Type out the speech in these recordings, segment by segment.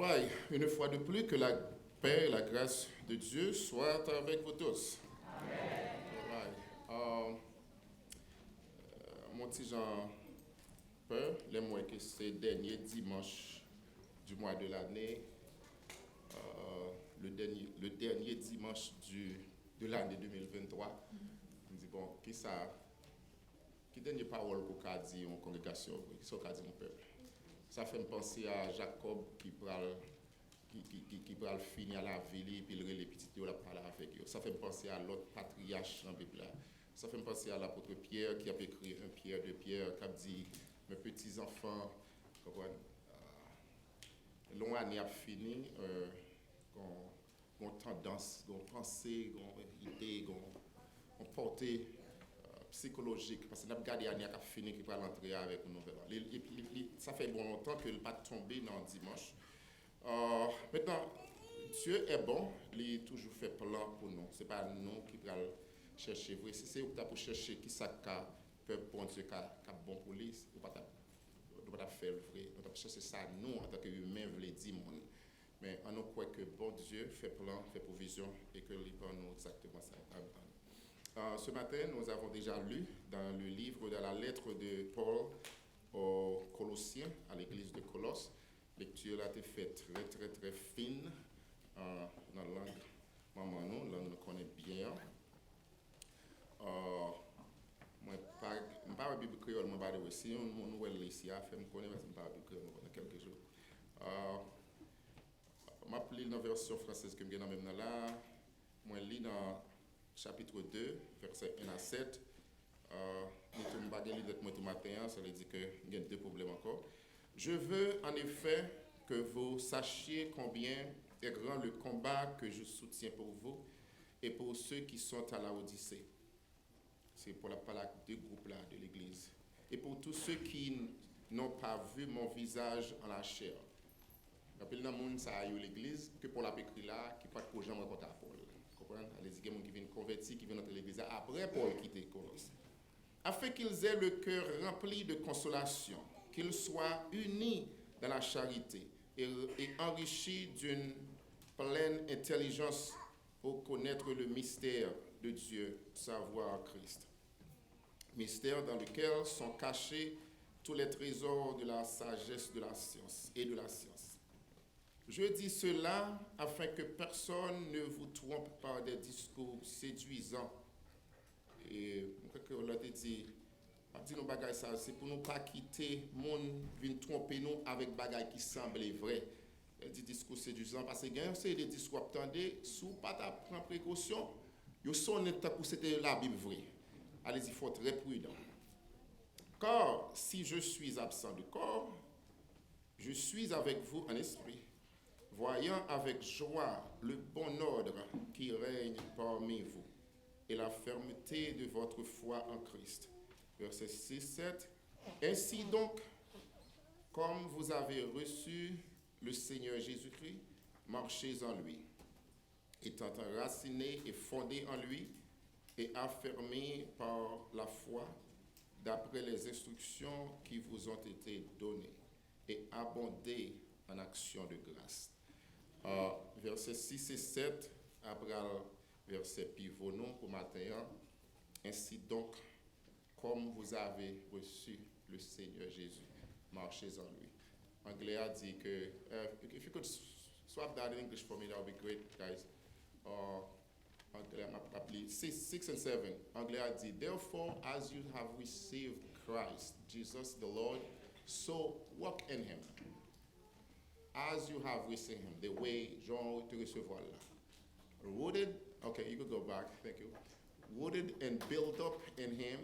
right, une fois de plus, que la paix et la grâce de Dieu soient avec vous tous. All right. Mon petit Jean peur, les mois que c'est dernier dimanche du mois de l'année, le dernier dimanche de l'année 2023, je me dis, bon, qui dernière parole pour qu'a dit en congrégation, qui sont qu'a dit mon peuple. Ça fait me penser à Jacob qui pral finir la ville et puis les petits yo la parler avec eux. Ça fait me penser à l'autre patriarche dans la Bible là. Ça fait me penser à l'apôtre Pierre qui a écrit un Pierre de Pierre qui a dit mes petits enfants, comprenez, long année a fini, gon tendance, gon pensée, gon idée, gon portée psychologique, parce que nous avons gardé l'année qui a fini, qui va l'entrer avec une nouvelle. Ça fait bon longtemps que le pas tombé dans le dimanche. Maintenant, Dieu est bon, il a toujours fait plan pour nous. Ce n'est pas nous qui allons chercher. C'est vous pour chercher qui ça peut bon Dieu qui est bon pour lui, ou pas faire le vrai. Nous devons chercher ça nous en tant qu'humains, vous le dire. Mais on nous croit que bon Dieu fait plan, fait provision et que il prend nous exactement ça. Ce matin, nous avons déjà lu dans le livre de la lettre de Paul aux Colossiens, à l'église de Colosse. La lecture a été faite très, très, très fine dans la langue maman nous, langue nous connaît bien. Moi, je ne parle pas de Bible créole, je parle de si on est ici, je me connais, mais je ne parle pas de créole dans quelques jours. Je lis dans la version française que je vais même là. Moi, je lis dans chapitre 2, versets 1 à 7. Nous ne pas lire tout matin, ça veut dire qu'il y a deux problèmes encore. Je veux en effet que vous sachiez combien est grand le combat que je soutiens pour vous et pour ceux qui sont à la Odyssée. C'est pour la parole de groupe là de l'église. Et pour tous ceux qui n'ont pas vu mon visage en la chair. Il y a monde ça à l'église que pour la écrit là qui pas pour jamais rencontrer Paul. Comprenez? Les gens qui viennent convertir, qui viennent dans l'église après Paul quitter Colosse. Afin qu'ils aient le cœur rempli de consolation, qu'ils soient unis dans la charité et enrichis d'une pleine intelligence pour connaître le mystère de Dieu, savoir Christ. Mystère dans lequel sont cachés tous les trésors de la sagesse de la science et de la science. Je dis cela afin que personne ne vous trompe par des discours séduisants. Et on l'a dit, nos bagages ça, c'est pour nous pas quitter monde vient tromper nous avec bagages qui semblent vrais. Elle dit discours séduisant parce que gagne c'est des discours attendez sous pas ta prendre précaution, yo sonne tant que c'était la Bible vraie. Allez-y, il faut être très prudent. Car si je suis absent du corps, je suis avec vous en esprit, voyant avec joie le bon ordre qui règne parmi vous et la fermeté de votre foi en Christ. Verset 6-7. Ainsi donc, comme vous avez reçu le Seigneur Jésus-Christ, marchez en lui, étant enracinés et fondés en lui et affermés par la foi d'après les instructions qui vous ont été données et abondez en action de grâce. Versets 6 et 7, après verset pivot non pour matin. Ainsi donc, comme vous avez reçu le Seigneur Jésus, marchez en lui. Anglais a dit que, if you could swap that in English for me, that would be great, guys. Anglais m'a appelé 6 and 7. Anglais a dit, therefore, as you have received Christ, Jesus the Lord, so walk in him. As you have received him, the way Jean te recevoir là. Rooted, okay, you could go back, thank you. Rooted and built up in him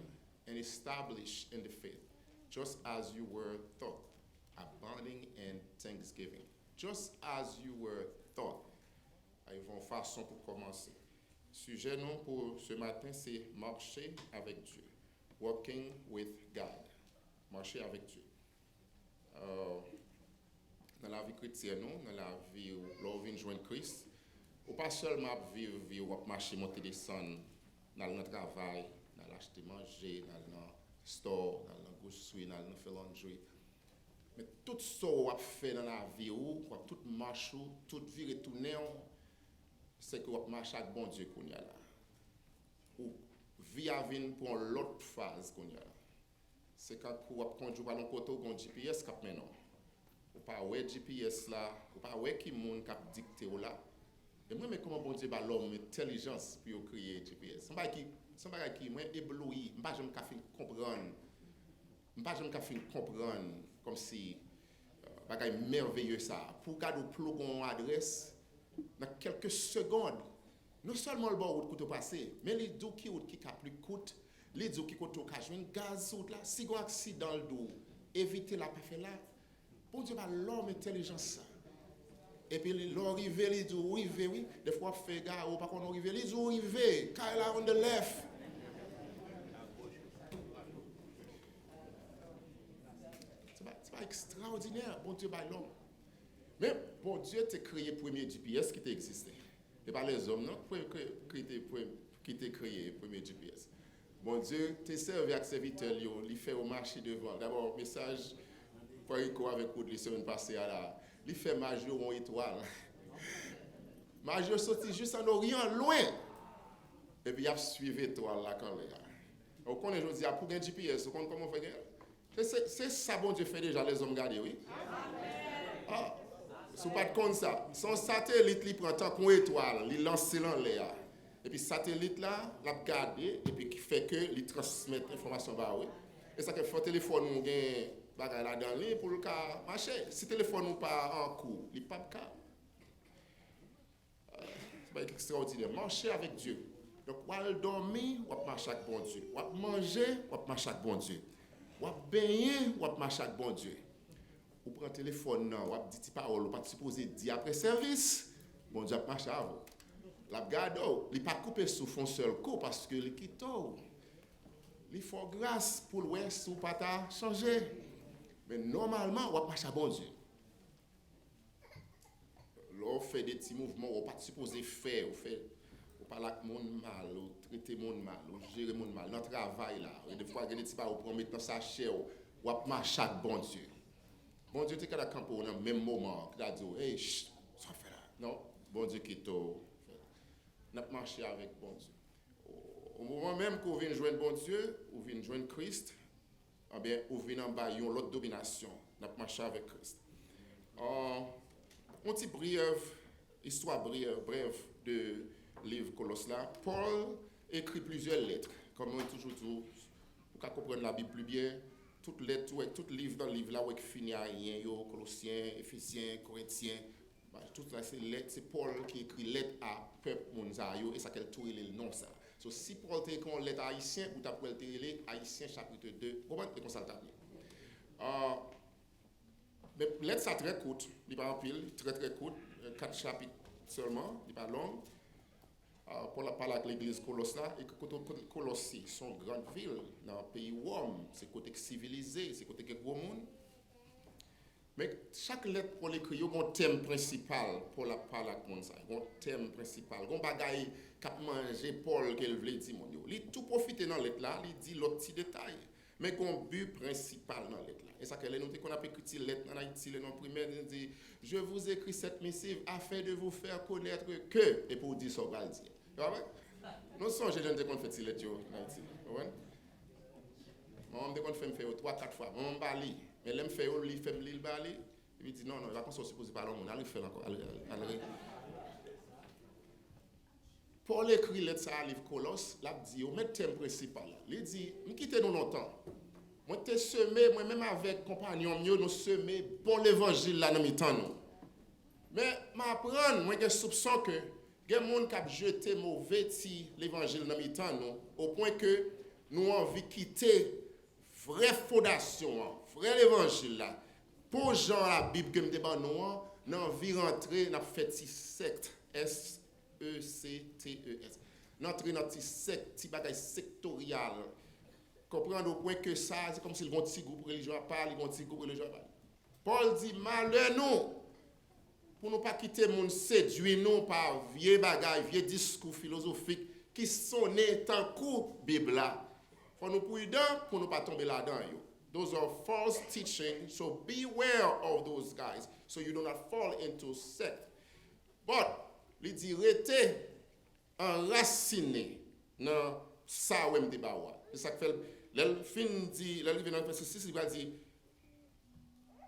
and established in the faith, just as you were taught, abounding in thanksgiving. Just as you were taught. Ils vont façon pour commencer. Sujet non pour ce matin, c'est marcher avec Dieu. Walking with God. Marcher avec Dieu. Dans la vie chrétienne, dans la vie où l'on vient joindre Christ, ou pas seulement vivre, ou marcher, monter, descendre dans le travail, dans l'acheter manger, dans le store, dans le grocery, dans le faire laundry. Mais tout ça qu'on fait dans la vie, tout marche, tout vie retourner, c'est que on marche avec bon Dieu qu'on y a là. Ou vie à venir pour l'autre phase qu'on y a là. C'est quand on conduit par l'autre côté, on GPS cap maintenant. Ou pas ouais GPS là, ou pas ouais qui monde cap dicté là. Et moi mais comment bon Dieu ba l'homme intelligence pour créer GPS. C'est pas qui moi ébloui, pas jamais capable comprendre. Pas jamais capable comprendre comme si bagay merveilleux ça. Pour garder plug en adresse dans quelques secondes. Non seulement le bon route coûte passer, mais les deux qui route qui plus coûte, les deux qui coûte occasion gaz route là, si un accident le dos, éviter la pas faire là. Bon Dieu ba l'homme intelligence. Et puis l'arrivée les deux arrivé oui, des fois fait gars ou pas qu'on arrivé les deux arrivé, Kyla on the left. C'est pas extraordinaire, bon Dieu ba l'homme. Mais bon Dieu t'a créé le premier GPS qui existait. Et pas les hommes, non, qui t'a créé le premier GPS. Bon Dieu t'a servi avec serviteur, il fait au marché devant. D'abord, message pour Rico avec vous la semaine passée, il fait magie en étoile. Magie sorti juste en Orient, loin. Et puis il a suivi l'étoile là quand même. On connaît aujourd'hui, pour un GPS, on connaît comment on fait. C'est ça, bon Dieu fait déjà, les hommes gardés, oui. Ah. Si vous pas de compte ça, son satellite il prend tant qu'une étoile, il lance dans l'air. Et puis satellite là, l'a garder et puis qui fait que il transmet l'information bah oui. Et ça que fait téléphone nous gain bagay là dans lui pour le cas marcher. Si téléphone nous pas en cours, il pas cas. C'est pas extraordinaire. Marcher avec Dieu. Donc ou dormir, ou marcher avec bon Dieu. Ou manger, ou marcher avec bon Dieu. Ou baigner, ou marcher avec bon Dieu. Ou prend téléphone non, ou dit parole, ou pas supposé dire après service, bon Dieu marche avant. La garde, il pas couper sous fond seul coup parce que il quitte. Il faut grâce pour l'ouest ou pas ta changer. Mais normalement, on marche à bon Dieu. L'on fait des petits mouvements, on pas supposé faire, on parle avec monde mal, on traiter monde mal, on gérer monde mal dans le travail là. Et des fois il y a des petits pas on mettre dans sa chair, on marche à bon Dieu. Bon Dieu, tu es capable de camper au même moment, tu as dit, hey, chut, ça fait là. Non, bon Dieu qui t'a n'a marché avec bon Dieu. Au moment même qu'on vient joindre bon Dieu, ou vient joindre Christ, eh bien, ou vient en bas, l'autre domination, n'a marché avec Christ. On dit histoire brève de livre Colosse là. Paul écrit plusieurs lettres, comme on toujours dit, pour comprendre la Bible plus bien. Toutes lettres, tout livre dans le livre là où il finit à rien, Colossiens, Éphésiens, Corinthiens, tout ça c'est lettres, c'est Paul qui écrit lettre à peuple monzayo et ça qu'elle tourne le nom ça. So si Paul t'écrit une lettre à haïtien ou t'as pour le haïtien chapitre 2, comment est comme ça mais lettre ça très courte, il pas en pile, très courte, 4 chapitres seulement, il pas long. Paul a parlé avec l'église Colosse là, et que Colosse, son grande ville dans le pays Rome, c'est côté civilisé, c'est côté gros monde. Mais chaque lettre pour l'écrit, il y a un thème principal pour la parler avec monde ça, un thème principal, un bagaille qu'a mangé Paul qu'elle voulait dire mon Dieu. Il tout profiter dans lettre là, il dit l'autre petit détail, mais un but principal dans lettre là. Et ça que les notés qu'on a écrit lettre en Haïti, les noms primaires, il dit je vous écris cette missive afin de vous faire connaître que et pour dire ça va le dire. Nous sommes j'ai déjà fait ces lettres en Haïti. Moi on fait faire 3-4 fois. On va lire. Mais l'aime fait il fait lire bali, il dit non il va pas supposé parler on allez faire encore. Paul écrit lettre ça à livre Colosse, l'a dit au mettre thème principal. Il dit nous quitter nous longtemps. Moi t'ai semé moi même avec compagnon mieux nous semer pour l'évangile là dans mi temps nous. Mais m'apprendre moi j'ai soupçon que il y a des gens qui ont jeté mauvais l'évangile dans mi temps nous au point que nous avons envie de quitter vraie fondation, vrai l'évangile là. Pour Jean la Bible que me débat nous envie rentrer dans fait secte SECTES. N'entrer dans petit secte, petit bagage sectorial. Comprendre au point que ça c'est comme si le petit groupe religieux parle, le petit groupe religieux parle. Paul dit malheur nous pour ne pas quitter monde séduit nous par vieux bagages, vieux discours philosophiques qui sonnent tant coup Bible là. Faut nous prudent pour ne pas tomber là-dedans yo. Those are false teaching, so beware of those guys, so you do not fall into sect. But, il dit, rete enraciné dans ça ou m'te bawa. C'est ça que fait, l'elfin dit, l'arrivé dans le verset 6, il va dire,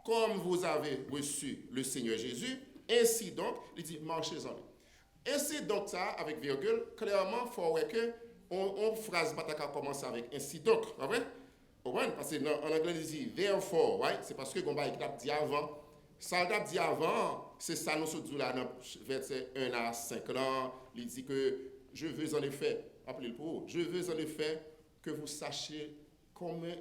comme vous avez reçu le Seigneur Jésus, ainsi donc, il dit, marchez en lui. Ainsi donc ça, avec virgule, clairement, il faut que on phrase pas commencer avec ainsi donc, pas vrai? Parce que en anglais, il dit therefore, right? C'est parce que on va dit avant. Ça a dit avant, c'est ça nous sommes là dans verset 1 à 5 là, il dit que je veux en effet, appelez-le pour vous, je veux en effet que vous sachiez combien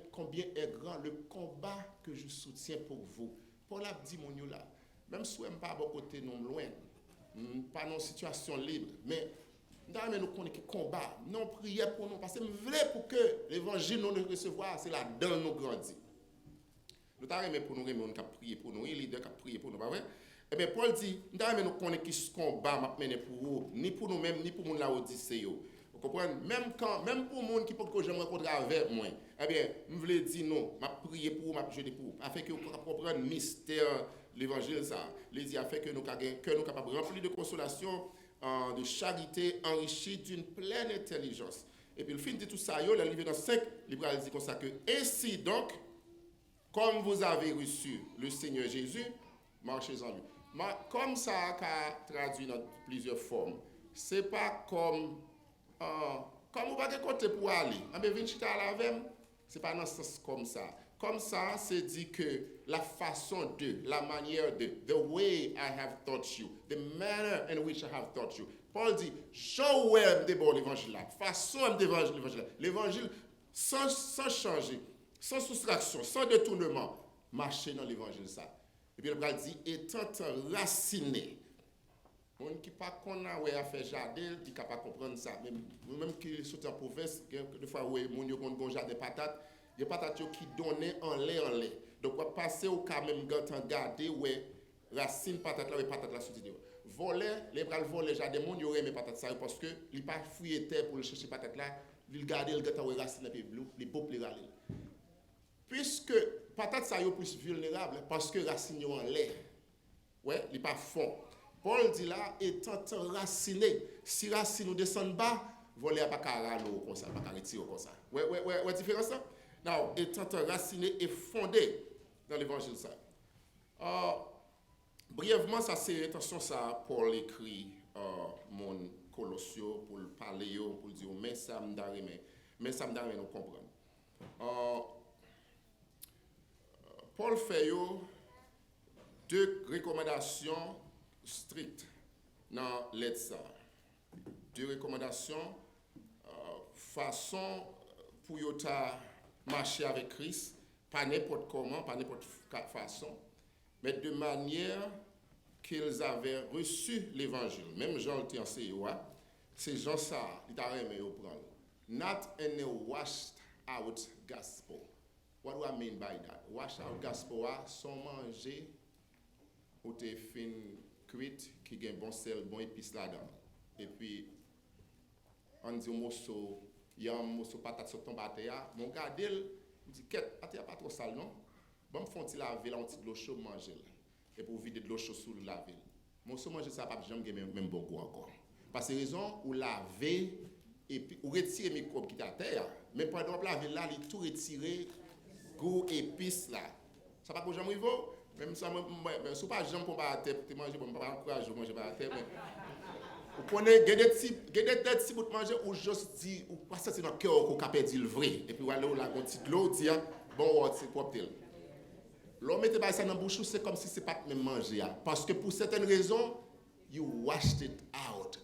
est grand le combat que je soutiens pour vous. Paul a dit mon là, même si on pas bon côté non loin, pas dans situation libre, mais nous connaissons combat, nous prions pour nous, parce que nous voulons pour que l'évangile nous recevoir, c'est là-dedans nous grandit. Nous avons pour nous, nous avons prié pour nous, les leaders qui prié pour nous, pas vrai? Eh bien, Paul dit, nous avons connaissons ce combat m'a mené pour vous, ni pour nous-mêmes, ni pour nous la Odyssée. Vous comprenez? Même pour les gens qui peuvent que je me rencontre avec moi, eh bien, nous voulons dire non, m'a prié pour vous, m'a jeté pour vous, afin que vous compreniez le mystère l'évangile, ça. Les dit, afin que nous soyons capables de remplir de consolation, de charité, enrichi d'une pleine intelligence. Et puis, le fin de tout ça, le livre dans 5, il dit comme ça que, ainsi donc, comme vous avez reçu le Seigneur Jésus, marchez en lui. Comme ça a traduit dans plusieurs formes. C'est pas comme vous avez côté pour aller. C'est pas dans ce sens comme ça. Comme ça, c'est dit que la façon de, la manière de, the way I have taught you, the manner in which I have taught you. Paul dit, show where de bon l'évangile là, façon d'évangile, l'évangile sans changer, sans soustraction, sans détournement, marcher dans l'évangile ça. Et puis le bras dit, étant enraciné. On qui pas qu'on a ouais à faire jardin, il capable comprendre ça. Même qui sont en province, des fois ouais, mon yo kon jardin patate. Des patates qui donnent en lait. Donc, on va passer au cas même quand garder ouais racine patate là et patate là sous-titré. Voler, les bras voler jardin monde yo aimé patate ça parce que il pas fouiller terre pour chercher patate là, il garder le gâteau racine et puis les pop les râler. Puisque patate ça yo plus vulnérable parce que racine yo en lait. Ouais, il pas fond. Paul dit là étant enraciné, si racine nous descend bas, voler pas caralo comme ça, pas retirer comme ça. Ouais, différence ça. Now, étant enraciné et fondé dans l'évangile ça. Brièvement, ça c'est attention ça Paul écrit mon Colossio pour parler pour dire mais ça me daré nous comprendre. Paul fait deux recommandations strictes dans l'aide ça. Deux recommandations façon pour marcher avec Christ, pas n'importe comment, pas n'importe façon, mais de manière qu'ils avaient reçu l'évangile. Même Jean le enseigné, c'est Jean ça, il t'a aimé au prendre. Not in a washed out gospel. What do I mean by that? Washed out gospel, sans manger, ou te fin cuite, qui a un bon sel, bon épice là-dedans. Et puis, on dit au morceau, il y a un morceau patate sur ton bâtard, mon gars, il dit, qu'est-ce que pas trop sale, non? Bon, me font-ils laver, là, on tire de l'eau chaude, manger. Et pour vider de l'eau chaude sous laver. Morceau manger, ça pas jamais même bon goût encore. Parce que raison, ou laver, et puis, ou retirer les microbes qui sont à terre, mais pendant laver là, il tout retirer, goût, épice là. Ça pas pour jamais il vaut? Même ça, mais si pas jamais pour pas à terre, pour manger, bon, pas encourager manger pas à terre, mais. Vous connaissez, il y a des petits bouts de manger où juste dit, ou pas ça c'est dans le cœur qu'on a perdu le vrai. Et puis voilà, on a un petit de l'eau, dit, bon, c'est propre. L'homme mette ça dans la bouche, c'est comme si c'est pas même manger. Parce que pour certaines raisons, you washed it out.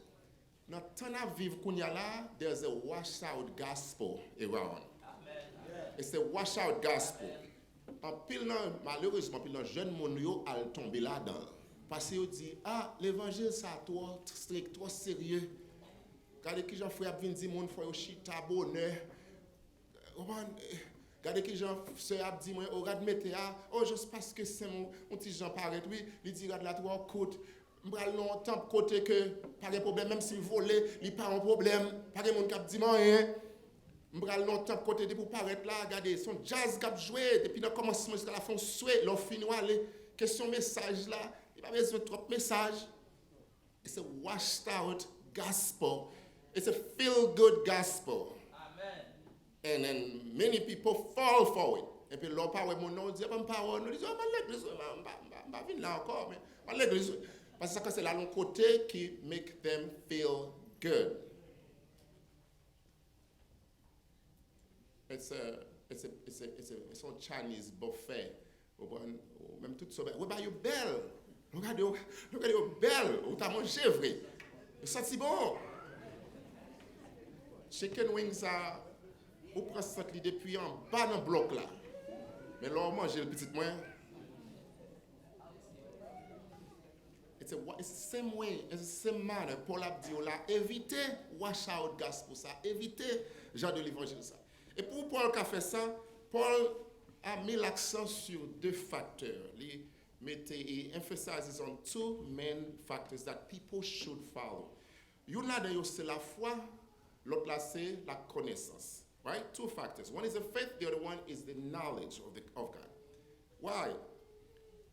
Dans le temps à vivre qu'on y a là, there's a wash out gospel around. It's a wash out gospel. En pile, malheureusement, pile dans jeune monde yo al tomber là-dedans. Parce qu'il dit, l'évangile, ça trop strict, trop sérieux. Regardez qui j'en fais à venir dire, mon frère, chita bonheur. Regardez qui j'en fais à dire, moi, regarde, mettez, juste parce que c'est mon petit Jean paraît, oui, il dit, regarde la trois côtes. M'bral longtemps côté que, pas de problème, même s'il volait, il pas un problème. Pas de monde qui dit, rien. M'bral longtemps côté de pour paraître là, regardez, son jazz cap joué depuis le commencement jusqu'à la fin souhait, l'on finit aller question message là, il pas besoin de trop message. It's a washed out gospel. It's a feel good gospel. Amen. And then many people fall for it. Et puis l'on parle mon nom dit pas parole, nous disons pas l'église, pas venir là encore mais pas l'église parce que c'est là l'autre côté qui make them feel good. It's a Chinese buffet. Même tout ça. Oui, bah, you're belle. Regardez, belle. Ou t'as mangé, vrai. Ça, c'est bon. Chicken wings, ça, ou prend ça depuis en bas dans le bloc là. Mais là, on mange le petit moins. It's the same way, it's the same manner. Paul a dit, là, évitez wash out gospel ça. Évitez genre de l'évangile ça. Et pour Paul qui a fait ça, Paul a mis l'accent sur deux facteurs. Il emphasizes on two main factors that people should follow. Une là c'est la foi, l'autre là c'est la connaissance. Right? Two factors. One is the faith, the other one is the knowledge of God. Why?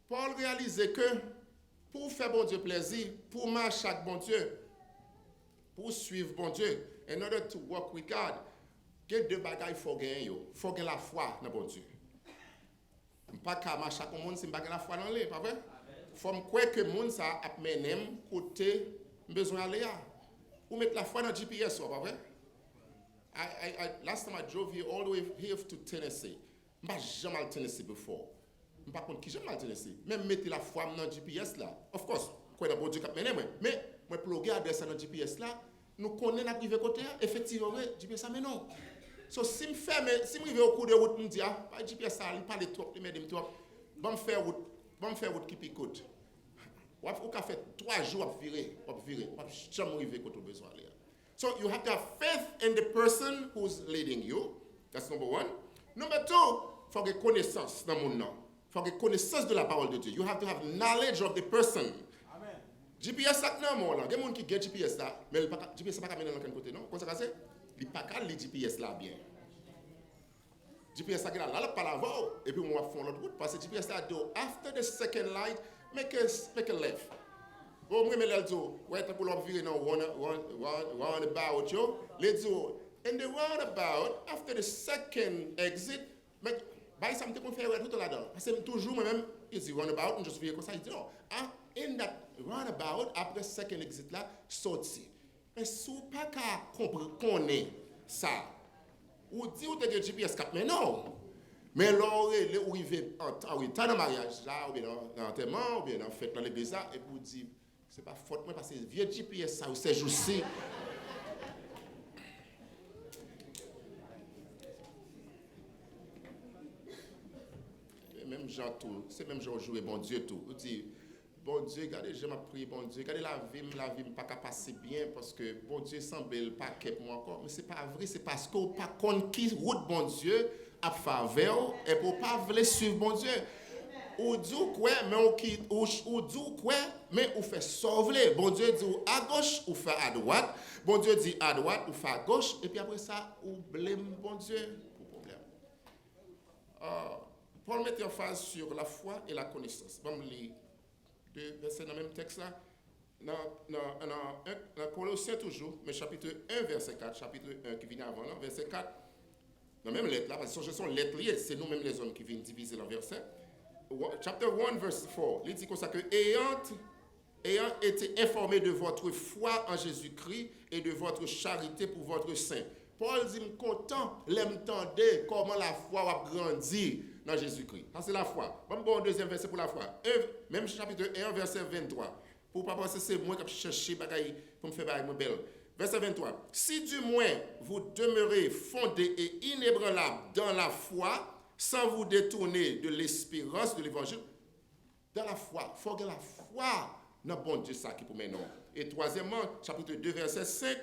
Paul réalisait que pour faire bon Dieu plaisir, pour marcher avec bon Dieu, pour suivre bon Dieu, in order to walk with God, il y a deux bagailles faut gagner. Il faut gagner la foi dans bon Dieu. Pas qu'à marcher avec le monde si je n'ai pas la foi dans lui, pas vrai? Il faut croire que le monde ça a mené côté besoin d'aller. Ou mettre la foi dans le GPS, pas vrai? Last time I drove here all the way here to Tennessee. Je n'ai jamais allé à Tennessee before. Je ne sais pas qui j'aime à Tennessee. Même mettre la foi dans le GPS là. Of course, quoi dans bon Dieu qui a mené moi. Mais moi plugger adresse dans le GPS là, nous connaissons la privé côté effectivement GPS ça mais non. So si je vais au cours de route, je me dis, pas GPS ça, il parle trop, il me dit trop. Bon faire route qui picote. Ou qu'a fait 3 jours à virer, jamais arriver quand on besoin aller. So you have to have faith in the person who's leading you. That's number one. Number two, faut que connaissance dans mon nom. Faut que connaissance de la parole de Dieu. You have to have knowledge of the person. Amen. GPS ça non moi là, il y a des gens qui get GPS là, mais GPS ça pas caminer dans quel côté non? Comment ça c'est? Il pas qu'à les GPS là bien. GPS là pas l'avant et puis on va faire l'autre route parce que GPS là do after the second light make a left. Bon moi me le dit ouais t'as pour l'autre virer non roundabout yo. Let's do in the roundabout after the second exit make by something qu'on fait tout là-dedans. Parce que toujours moi-même il dit roundabout on juste virer comme ça il dit non. In that roundabout après second exit là sorti. Mais si vous pas qu'à comprendre ça, ou dit ou te GPS cap, mais non. Mais là, où il arrive en temps de mariage, là, ou bien dans l'enterrement, ou bien dans la fête dans l'église, et vous dit, c'est pas faute, parce que vieux GPS, ça, ou ces jours-ci. Même genre tout, c'est même genre jouer bon Dieu tout. Vous dites, bon Dieu, regardez, je m'apprie, bon Dieu, regardez la vie pas qu'à passer bien parce que bon Dieu semble pas qu'être moi encore. Mais c'est pas vrai, c'est parce qu'on pas compte qui route bon Dieu à faveur et pour pas vouloir suivre bon Dieu. Ou dit quoi, mais on fait sauver. Bon Dieu dit à gauche, ou fait à droite. Bon Dieu dit à droite, ou fait à gauche. Et puis après ça, on blâme bon Dieu pour problème. Paul met en phase sur la foi et la connaissance. Bon, les deux versets dans le même texte là. Dans Colossiens toujours, mais chapitre 1, verset 4, chapitre 1 qui vient avant là, verset 4. Dans la même lettre là, parce que ce sont lettres liées, c'est nous-mêmes les hommes qui viennent diviser le verset. Chapter 1, verse 4, il dit comme ça que ayant été informé de votre foi en Jésus-Christ et de votre charité pour votre saint. Paul dit, content, l'entendez comment la foi a grandi dans Jésus-Christ. Ça, c'est la foi. Bon, deuxième verset pour la foi. Même chapitre 1, verset 23. Pour ne pas penser que c'est moi qui cherche pour me faire bagaille belle. Verset 23. Si du moins vous demeurez fondés et inébranlables dans la foi, sans vous détourner de l'espérance de l'évangile, dans la foi, il faut que la foi dans bon Dieu ça qui pour maintenant. Et troisièmement, chapitre 2, verset 5,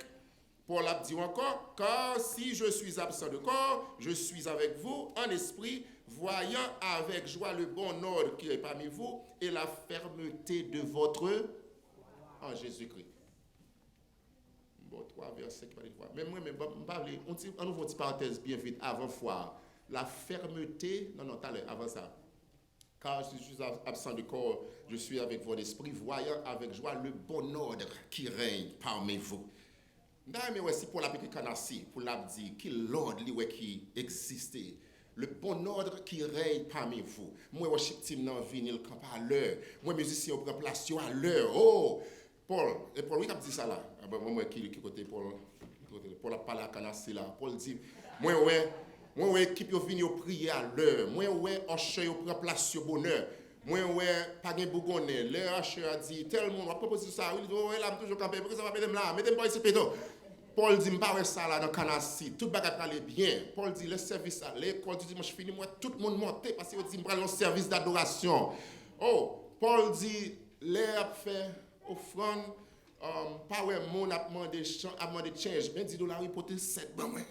Paul a dit encore, car si je suis absent de corps, je suis avec vous en esprit, voyant avec joie le bon ordre qui est parmi vous et la fermeté de votre en Jésus-Christ. Bon, bon, 3 versets qui parlent de foi. Mais moi, on ouvre une petite parenthèse bien vite avant foi. La fermeté, non, t'as l'air, avant ça. Car je suis absent de corps, je suis avec votre esprit, voyant avec joie le bon ordre qui règne parmi vous. Mais aussi pour la petite canassi, pour la dire, qu'il l'ordre qui existait. Le bon ordre qui règne parmi vous. Moi, worship team dans vinyle camp à l'heure. Moi, musicien, on prend place à l'heure. Oh, Paul, et Paul, oui, qui a dit ça là. Moi, qui côté Paul a parlé à canassi là. Paul dit, moi, équipe yo vini yo prier à l'heure. Moi, Osher yo prend place au bonheur. Moi, pas de bougonnet. Le Osher a dit, tel monde, on a proposé ça. Il dit, là, toujours campé. Pourquoi ça va mettre là? Mettez-moi pas ici, pédo. Paul dit, m'pa ça là dans Canassi. Tout bagat aller bien. Paul dit, le service à l'école du dimanche fini, moi, tout le monde monte parce qu'il dit, m'pa un service d'adoration. Oh, Paul dit, l'air fait offrande. Pas ouais, mon a demandé change. Mais $10, il porte 7 ban moi.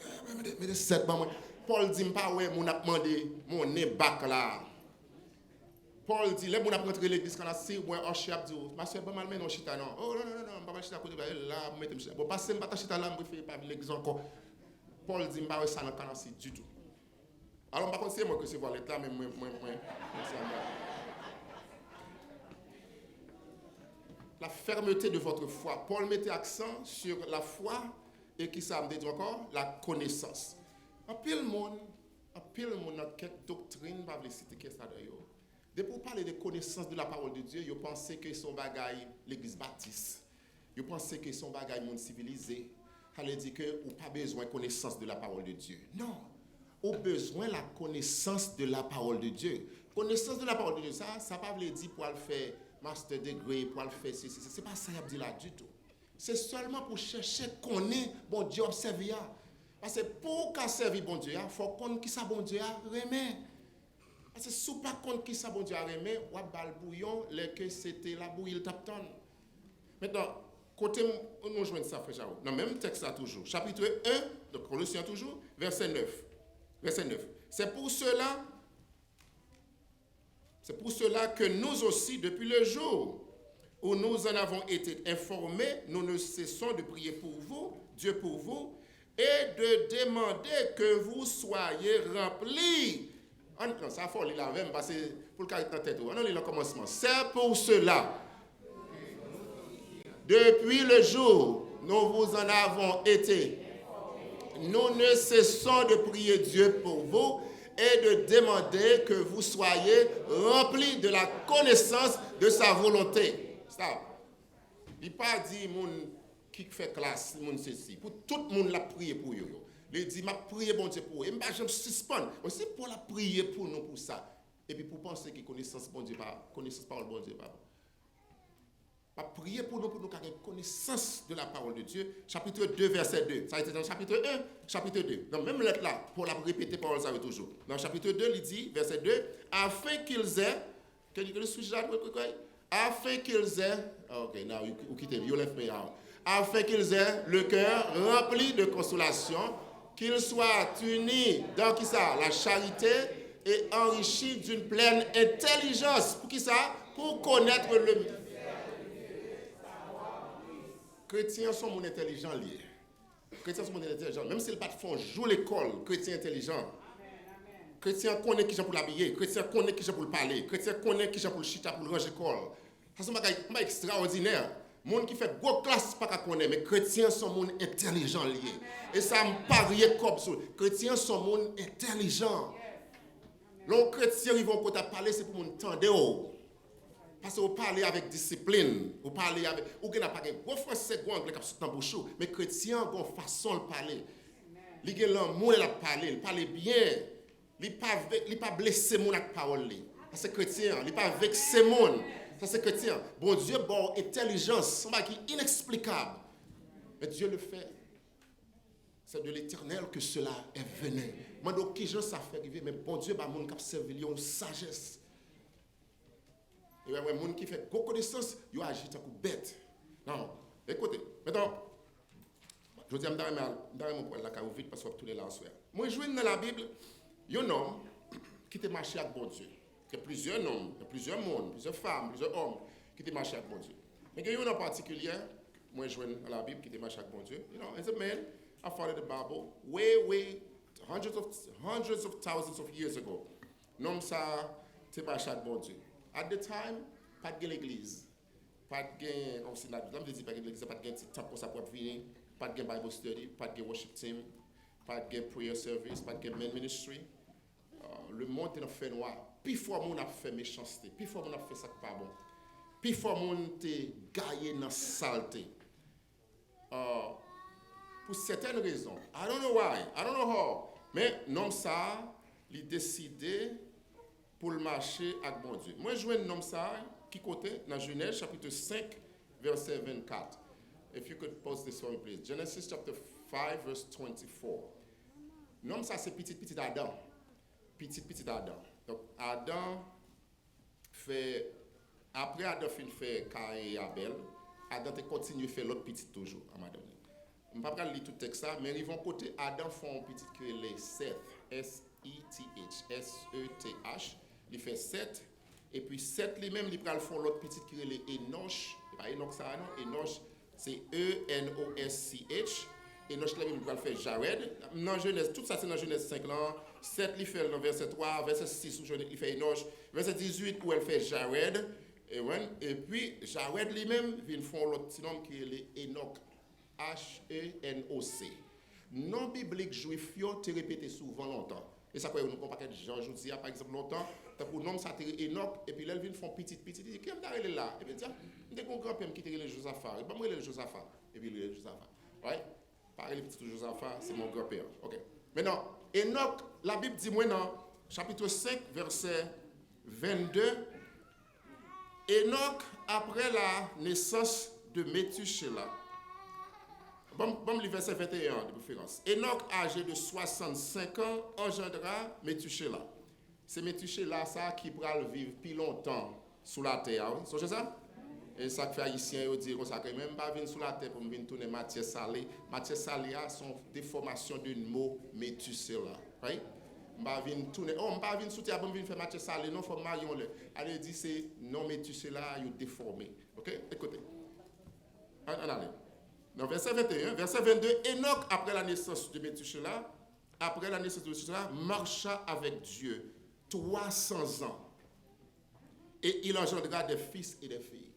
Mais 7 ban moi. Paul dit pas ouais, mon a demandé mon nez bac là. Paul dit les mon a rentré l'église quand c'est moi en chef dit ma soeur pas mal mais non chita non. Oh non, pas chita côté là, mettez chita. Bon passer pas chita là, me fait pas l'église encore. Paul dit pas ouais ça dans canassi du tout. Alors par contre c'est moi que c'est voir l'état mais moi. La fermeté de votre foi. Paul mettait accent sur la foi et qui ça me dit encore la connaissance. Un pile monde dans quelques doctrines, pas les citer que ça d'ailleurs. Dès pour parler de connaissance de la parole de Dieu, ils pensaient que son bagaille l'église baptiste. Ils pensaient que son bagaille monde civilisé. Ça veut dire que ou pas besoin de connaissance de la parole de Dieu. Non. Ou besoin la connaissance de la parole de Dieu. Connaissance de la parole de Dieu, ça pas veut dire pour le faire master degree, pour le faire ceci, c'est pas ça qu'il dit là du tout. C'est seulement pour chercher qu'on est bon Dieu observé. Parce que pour qu'on serve bon Dieu, il faut qu'on qui ça bon Dieu remet. Parce que si pas qu'on qui ça bon Dieu remet, ou bal bouillon, que c'était la bouille il tape. Maintenant, côté nous joindre ça frère Jao. Dans même texte là toujours, chapitre 1, donc Colossiens toujours, verset 9. Verset 9. C'est pour cela que nous aussi, depuis le jour où nous en avons été informés, nous ne cessons de prier pour vous, Dieu pour vous, et de demander que vous soyez remplis. Non, ça faut lire même parce que pour le cas de tête, on lit le commencement. C'est pour cela. Depuis le jour où nous vous en avons été, nous ne cessons de prier Dieu pour vous et de demander que vous soyez remplis de la connaissance de sa volonté. Ça. Il n'a pas dit mon qui fait classe, mon ceci. Pour tout le monde l'a prié pour eux. Il dit m'a prié bon Dieu pour eux. Et je me suspends. Aussi pour la prier pour nous pour ça. Et puis pour penser que connaissance bon Dieu pas, connaissance parole bon Dieu pas. Pas prier pour nous avoir connaissance de la parole de Dieu. Chapitre 2 verset 2. Ça a été dans le chapitre 1, chapitre 2. Donc même lettre là pour la répéter parole ça toujours. Dans le chapitre 2, il dit verset 2 afin qu'ils aient afin qu'ils aient OK, now you quittez you left me out. Afin qu'ils aient le cœur rempli de consolation, qu'ils soient unis dans qui ça la charité et enrichis d'une pleine intelligence. Pour qui ça? Pour connaître le chrétiens sont mon intelligent lié. Chrétiens sont mon intelligent. Même s'ils ne font pas jouer l'école, chrétiens intelligents. Chrétiens connaissent qui j'ai pour l'habiller. Chrétiens connaissent qui j'ai pour le parler. Chrétiens connaissent qui j'ai pour le chita, pour le ranger l'école. Ça c'est pas extraordinaire. Monde qui fait gros classe pas qu'à connaître, mais chrétiens sont mon intelligent lié. Et ça me paraît comme ça. Chrétiens sont mon intelligent. Les chrétiens ils vont parler c'est pour mon entendre. Parce que vous parlez avec discipline, vous parlez avec, ou que n'a pas gros français, gros anglais qui sont dans bouche, mais chrétien ont une façon de parler. Ils ont l'amour de parler, ils parlent bien. Ils ne pas blesser mon avec parole. Ça c'est chrétien, ils pas vexer mon. Ça c'est chrétien. Bon Dieu bon intelligence, c'est inexplicable. Mais Dieu le fait. C'est de l'Éternel que cela est venu. Moi donc qui gens ça fait arriver mais bon Dieu ba mon cap servir une sagesse. Et ouais, les gens qui font beaucoup de connaissances, ils agissent comme bête. Non, écoutez, maintenant, je dis à mon point là, vite parce que tous les là en soir. Moi, je vois dans la Bible, il y a un homme qui te marché avec bon Dieu. Il y a plusieurs hommes, il y a plusieurs mondes, plusieurs femmes, plusieurs hommes qui te marché avec bon Dieu. Mais il y a un en particulier, moi je joins la Bible qui était marché avec mon Dieu. You know, as a man, I followed the Bible way, hundreds of thousands of years ago. Non, ça, c'est marché avec mon Dieu. At the time, pas de l'église. Pas de on s'est dit pas de l'église, pas de temple pour sa propre vie, pas de Bible study, pas de worship team, pas de prayer service, pas de men ministry. Le monde est en fait noir. Puis fort mon a fait méchanceté, puis fort mon a fait ça pas bon. Puis fort mon te gaillé dans saleté. Pour certaines raisons, I don't know why, I don't know how, mais non ça, il décidé pour le marcher avec bon Dieu. Moi je joue un homme ça qui côté dans Genèse chapitre 5 verset 24. If you could post this one please. Genesis chapter 5 verse 24. Non ça c'est petit Adam. Petit Adam. Donc Adam fait après Adam fait Caïn et Abel, Adam continue à faire l'autre petit toujours à madame. Je ne vais pas lire tout le texte ça, mais ils vont côté Adam font un petit qui est Seth, S-E-T-H. Il fait Seth, et puis Seth lui-même, il font l'autre petit qui est Enoch. Pas Enoch ça non, Enoch c'est E-N-O-S-C-H. Enoch lui-même il faire Jared. Dans Genèse, tout ça c'est dans Genèse 5 là. Seth il fait dans verset 3, verset 6 où il fait Enoch, verset 18 où elle fait Jared. Et puis Jared lui-même, il font l'autre petit nom qui est Enoch. H-E-N-O-C. Non biblique juif, yo te répété souvent longtemps. Et ça, nous comparons Jean Joudia, par exemple, longtemps. Pour nom, ça te Enoch, et puis là, ils font petit. Il dit, qui est là? Et puis, il dit, dès qu'on grand-père qui te le Josaphat, et pas moi, le Josaphat. Et puis, le Josaphat. Ouais? Pareil, le petit Josaphat, c'est mon grand-père. Ok. Maintenant, Enoch, la Bible dit, moi, dans chapitre 5, verset 22, Enoch, après la naissance de Métuséla, bon, le verset 21 de préférence. Enoch, âgé de 65 ans, engendra Métuséla. C'est Métuséla ça qui pourra vivre plus longtemps sous la terre. Vous savez ça? Et ça fait haïtien dire ça que même pas venir sous la terre pour venir tourner matière salée. Matière salée sont des formations d'un mot Métuséla. Right? On va venir tourner. Oh, on va venir sous terre pour venir faire matière salée. Non, faut maillon le. Allez dit c'est non Métuséla, il déformé. OK? Écoutez. Allez. Dans verset 21, verset 22, Enoch, après la naissance de Métuséla, marcha avec Dieu 300 ans. Et il engendra des fils et des filles.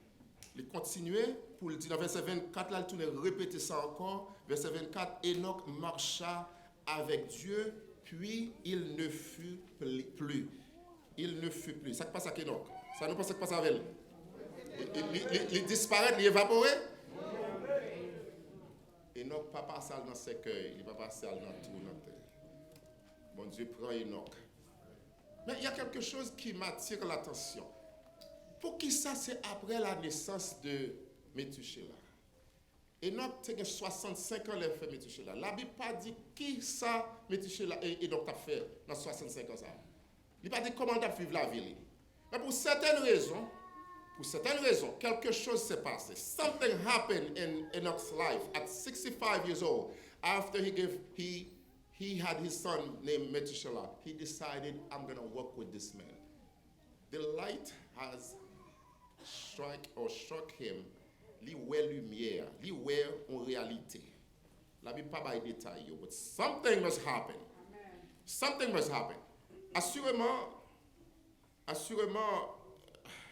Il continuait pour le dire dans verset 24, là, il tournait répéter ça encore. Verset 24, Enoch marcha avec Dieu, puis il ne fut plus. Il ne fut plus. Ça passe avec Enoch. Ça nous passe que passe avec lui. Il disparaît, il évaporé. Enoch pas passer dans ses cœurs, il va passer dans tout notre terre. Bon Dieu prend Enoch. Mais il y a quelque chose qui m'attire l'attention. Pour qui ça c'est après la naissance de Métuséla? Enoch a 65 ans, il fait Métuséla. La Bible pas dit qui ça Métuséla et Enoch a fait dans 65 ans ça. Il n'a pas dit comment il a vivre la vie. Mais pour certaines raisons, quelque chose s'est passé. Something happened in Enoch's life at 65 years old. After he had his son named Methuselah, he decided, I'm going to work with this man. The light has struck him. Li wè lumière, li wè en réalité. La Bible pas de détails, but something must happen. Something must happen. Assurément,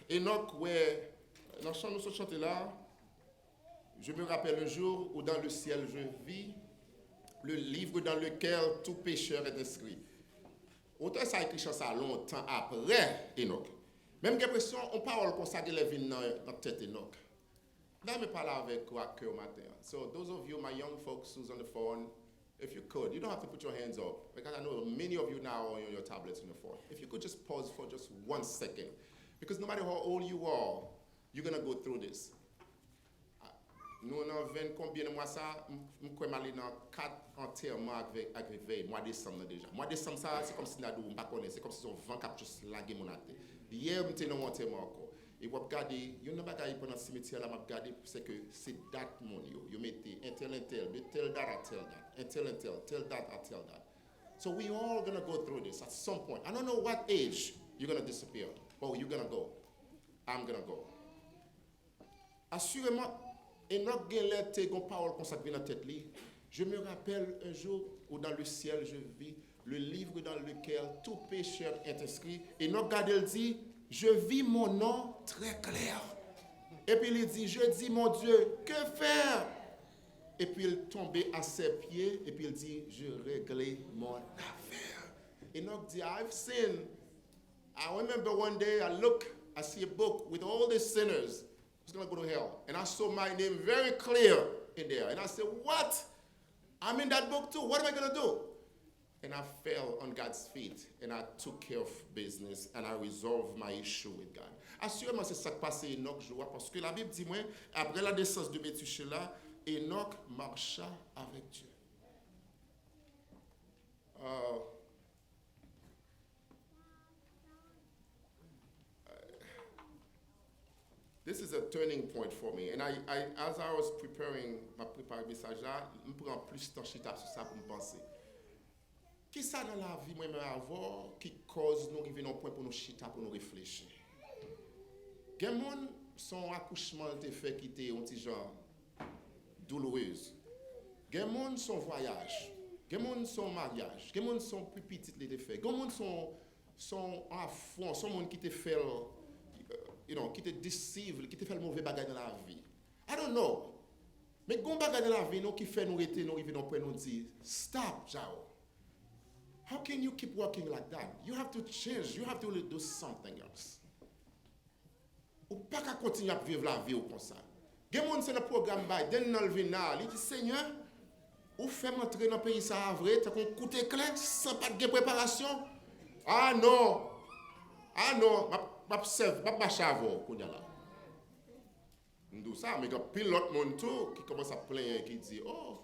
Enoch, ouais, dans le chant nous chanter là, je me rappelle un jour où dans le ciel je vis, le livre dans lequel tout pécheur est inscrit. Autant ça a écrit ça longtemps après Enoch. Même l'impression, on parle comme ça de la vie dans la tête Enoch. Là, je parle avec quoi au matin. So those of you, my young folks who's on the phone, if you could, you don't have to put your hands up, because I know many of you now are on your tablets and your phone. If you could just pause for just 1 second, because no matter how old you are, you're going to go through this. Nous avons 20 combien de mois ça, nous sommes allés dans 4 enterrements avec veille, mois de décembre déjà. Mois de décembre ça, c'est comme si nous ne pas connaît, c'est comme si on vent cap juste laguer mon até. Hier, nous étions dans un enterrement encore. Et vous regardez, il y a une bagaille pendant le cimetière là, m'a regardé, c'est que c'est date mon yo. You mettez un tel, de tel date à tel date, un tel date à tel date. So we all gonna go through this at some point. I don't know what age you're gonna disappear, but you're gonna go. I'm gonna go. Assurément, Enoch Gelet une parole consacrée dans la tête. Je me rappelle un jour où dans le ciel je vis le livre dans lequel tout pécheur est inscrit. Enoch Gadel dit, je vis mon nom très clair. Et puis il dit, je dis mon Dieu, que faire? Et puis il tombait à ses pieds et puis il dit, je réglais mon affaire. Enoch dit, I've sinned. I remember one day I see a book with all the sinners who's going to go to hell. And I saw my name very clear in there. And I said, what? I'm in that book too. What am I going to do? And I fell on God's feet and I took care of business and I resolved my issue with God. Assurément, c'est ça qui passe Enoch joua parce que la Bible dit, moi, après la naissance de Métusélah, Enoch marcha avec Dieu. This is a turning point for me. And I as I was preparing ma message là, je prends plus de temps sur ça pour me penser. Qui ça dans la vie, moi-même, avoir, qui cause nous arriver à un point pour nous chita, pour nous réfléchir? Gen moun son accouchement te fait qui était un petit genre douloureuse. Gen moun son voyage. Gen moun son mariage. Gen moun son plus petit les fait. Gen moun son affront, son monde qui te fait qui te déceive, qui te fait le mauvais bagage dans la vie. I don't know. Mais gon bagage dans la vie nous qui fait nous rester nous arriver dans point nous dire stop, Jao. How can you keep working like that? You have to change. You have to do something else. Ou pas qu'à continuer à vivre la vie comme ça. Gen moun c'est le programme Biden dans le vina, il dit Seigneur, ou fait m'entrer dans le pays ça vrai, t'as qu'on coûte clair sans pas de préparation. Ah non. M'observe, m'a marcher avant qu'on y a là. M'dou ça, mais quand pile l'autre monde tout qui commence à plaindre qui dit oh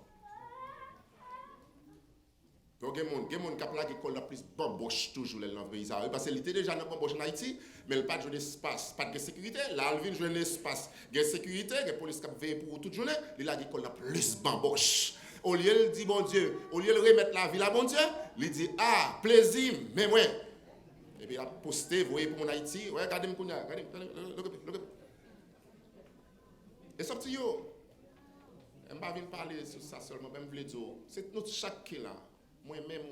donc, il y a des gens qui ont plus bamboche toujours dans le pays. Parce qu'il était déjà dans bamboche en Haïti, mais il n'y a pas de espace, pas de sécurité. Là, il vient de l'espace. Il y a sécurité, il y a la police qui veille pour toute journée. Il a dit qu'on a plus bamboche. Au lieu de dire, bon Dieu, au lieu de remettre la ville à bon Dieu, il dit, ah, plaisir, mais moi. Et puis il a posté, vous voyez, pour mon Haïti. Ouais, regardez-moi, regardez, et sorti yo. Je ne vais pas parler de ça seulement, je vais dire, c'est notre chaque qui là. Moi-même.